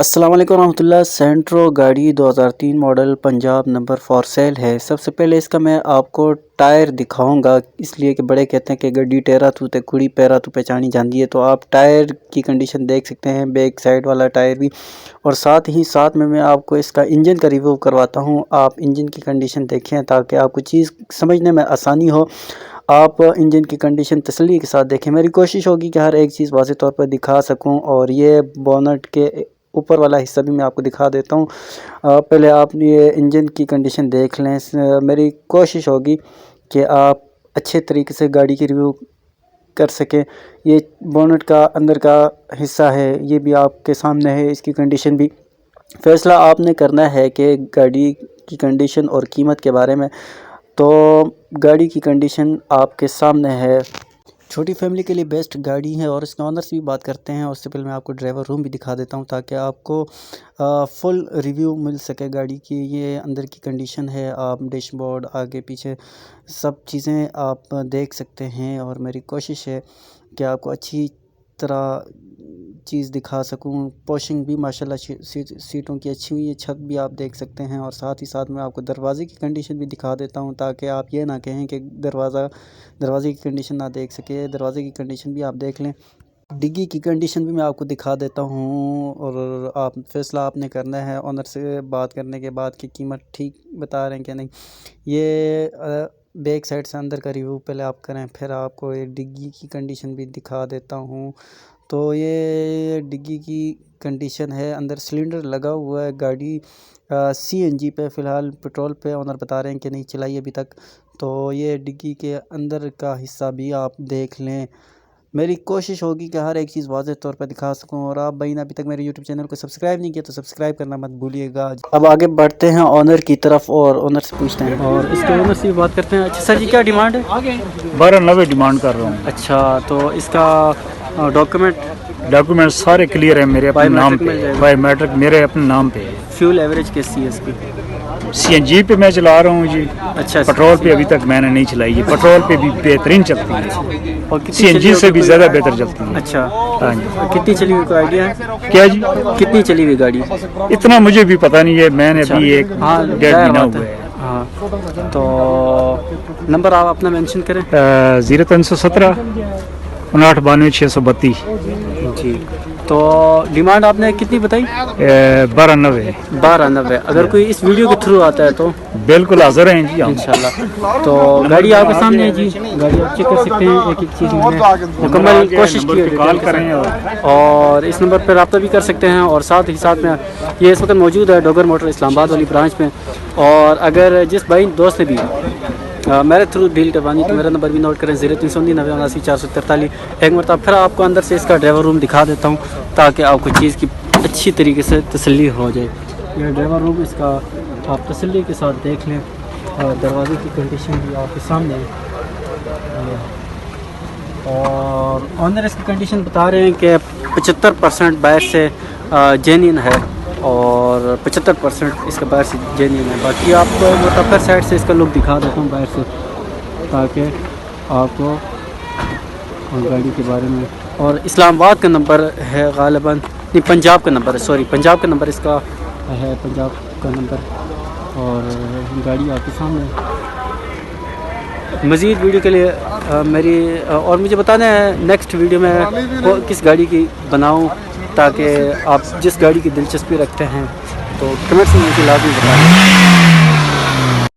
السلام علیکم ورحمۃ اللہ۔ سینٹرو گاڑی 2003 model Punjab number for sale ہے۔ سب سے پہلے اس کا میں آپ کو ٹائر دکھاؤں گا، اس لیے کہ بڑے کہتے ہیں کہ گڈی ٹیرا تو تے کڑی پیرا تو پہچانی جاندی ہے، تو آپ ٹائر کی کنڈیشن دیکھ سکتے ہیں، بیک سائیڈ والا ٹائر بھی، اور ساتھ میں آپ کو اس کا انجن کا ریویو کرواتا ہوں۔ آپ انجن کی کنڈیشن دیکھیں تاکہ آپ کو چیز سمجھنے میں آسانی ہو۔ آپ انجن کی کنڈیشن تسلی کے ساتھ دیکھیں، میری کوشش ہوگی کہ ہر ایک چیز واضح طور پر دکھا سکوں، اور یہ بونٹ کے اوپر والا حصہ بھی میں آپ کو دکھا دیتا ہوں۔ پہلے آپ یہ انجن کی کنڈیشن دیکھ لیں۔ میری کوشش ہوگی کہ آپ اچھے طریقے سے گاڑی کی ریویو کر سکیں۔ یہ بونٹ کا اندر کا حصہ ہے، یہ بھی آپ کے سامنے ہے، اس کی کنڈیشن بھی۔ فیصلہ آپ نے کرنا ہے کہ گاڑی کی کنڈیشن اور قیمت کے بارے میں، تو گاڑی کی کنڈیشن آپ کے سامنے ہے۔ چھوٹی فیملی کے لیے بیسٹ گاڑی ہے، اور اس کے آنر سے بھی بات کرتے ہیں۔ اس سے پہلے میں آپ کو ڈرائیور روم بھی دکھا دیتا ہوں تاکہ آپ کو فل ریویو مل سکے گاڑی کی۔ یہ اندر کی کنڈیشن ہے، آپ ڈیش بورڈ آگے پیچھے سب چیزیں آپ دیکھ سکتے ہیں، اور میری کوشش ہے کہ آپ کو اچھی طرح چیز دکھا سکوں۔ پوشنگ بھی ماشاءاللہ سیٹوں کی اچھی ہوئی ہے، چھت بھی آپ دیکھ سکتے ہیں، اور ساتھ میں آپ کو دروازے کی کنڈیشن بھی دکھا دیتا ہوں تاکہ آپ یہ نہ کہیں کہ دروازے کی کنڈیشن نہ دیکھ سکے۔ دروازے کی کنڈیشن بھی آپ دیکھ لیں۔ ڈگی کی کنڈیشن بھی میں آپ کو دکھا دیتا ہوں، اور فیصلہ آپ نے کرنا ہے آنر سے بات کرنے کے بعد کہ قیمت ٹھیک بتا رہے ہیں کہ نہیں۔ یہ بیک سائڈ سے اندر کا ریویو پہلے آپ کریں، پھر آپ کو یہ ڈگی کی کنڈیشن بھی دکھا دیتا ہوں۔ تو یہ ڈگی کی کنڈیشن ہے، اندر سلنڈر لگا ہوا ہے۔ گاڑی سی این جی پہ، فی الحال پیٹرول پہ آنر بتا رہے ہیں کہ نہیں چلائی ابھی تک۔ تو یہ ڈگی کے اندر کا حصہ بھی آپ دیکھ لیں۔ میری کوشش ہوگی کہ ہر ایک چیز واضح طور پر دکھا سکوں، اور آپ بھائی نے ابھی تک میرے یوٹیوب چینل کو سبسکرائب نہیں کیا تو سبسکرائب کرنا مت بھولیے گا۔ اب آگے بڑھتے ہیں آنر کی طرف، اور آنر سے پوچھتے ہیں، اور اس کے آنر سے بھی بات کرتے ہیں۔ اچھا سر جی، کیا ڈیمانڈ ہے؟ 1290 ڈیمانڈ کر رہا ہوں۔ اچھا، تو اس کا ڈاکومنٹ سارے کلیئر ہیں، میرے اپنے نام پہ، بائی میٹرک میرے اپنے نام پہ ہے۔ فیول ایوریج کیسی ہے اس کی؟ سی این جی پہ میں چلا رہا ہوں جی۔ اچھا، پیٹرول پہ ابھی تک میں نے نہیں چلائی ہے، پیٹرول پہ بھی بہترین چلتی ہے، اور سی این جی سے بھی زیادہ بہتر چلتی ہے۔ اچھا، ہاں جی۔ کتنی چلی ہوئی کوئی آئیڈیا ہے؟ کیا جی؟ کتنی چلی ہوئی گاڑی؟ اتنا مجھے بھی پتہ نہیں ہے، میں نے ابھی ایک ڈیڑھ مہینہ ہوا ہے۔ ہاں، تو نمبر آپ اپنا مینشن کریں۔ 0317 5992 632 جی۔ تو ڈیمانڈ آپ نے کتنی بتائی؟ 1290۔ اگر کوئی اس ویڈیو کے تھرو آتا ہے تو بالکل حاضر ہیں جی انشاءاللہ۔ تو گاڑی آپ کے سامنے ہے جی، گاڑی آپ چیک کر سکتے ہیں، ایک چیز میں نے مکمل کوشش کی ہے، کال کریں اور اس نمبر پر رابطہ بھی کر سکتے ہیں۔ اور ساتھ میں یہ اس وقت موجود ہے ڈوگر موٹر اسلام آباد والی برانچ میں، اور اگر جس بھائی دوست نے بھی میرے تھرو ڈیل کروانی تو میرا نمبر بھی نوٹ کریں، 0379 89 443۔ ایک مرتبہ پھر آپ کو اندر سے اس کا ڈرائیور روم دکھا دیتا ہوں تاکہ آپ کو چیز کی اچھی طریقے سے تسلی ہو جائے۔ یہ ڈرائیور روم، اس کا آپ تسلی کے ساتھ دیکھ لیں، اور دروازے کی کنڈیشن بھی آپ کے سامنے ہے، اور آنر اس کی کنڈیشن بتا رہے ہیں کہ 75% باہر سے جینین ہے، اور 75% اس کا باہر سے جینین ہے۔ باقی آپ کو متفر سائڈ سے اس کا لک دکھا دیتا ہوں باہر سے تاکہ آپ کو گاڑی کے بارے میں۔ اور اسلام آباد کا نمبر ہے غالباً، نہیں پنجاب کا نمبر ہے، سوری پنجاب کا نمبر اس کا ہے، پنجاب کا نمبر، اور گاڑی آپ کے سامنے ہے۔ مزید ویڈیو کے لیے میری اور مجھے بتانا ہے نیکسٹ ویڈیو میں کس گاڑی کی بناؤں، تاکہ آپ جس گاڑی کی دلچسپی رکھتے ہیں تو کمنٹس میں مجھے لازمی بتائیں۔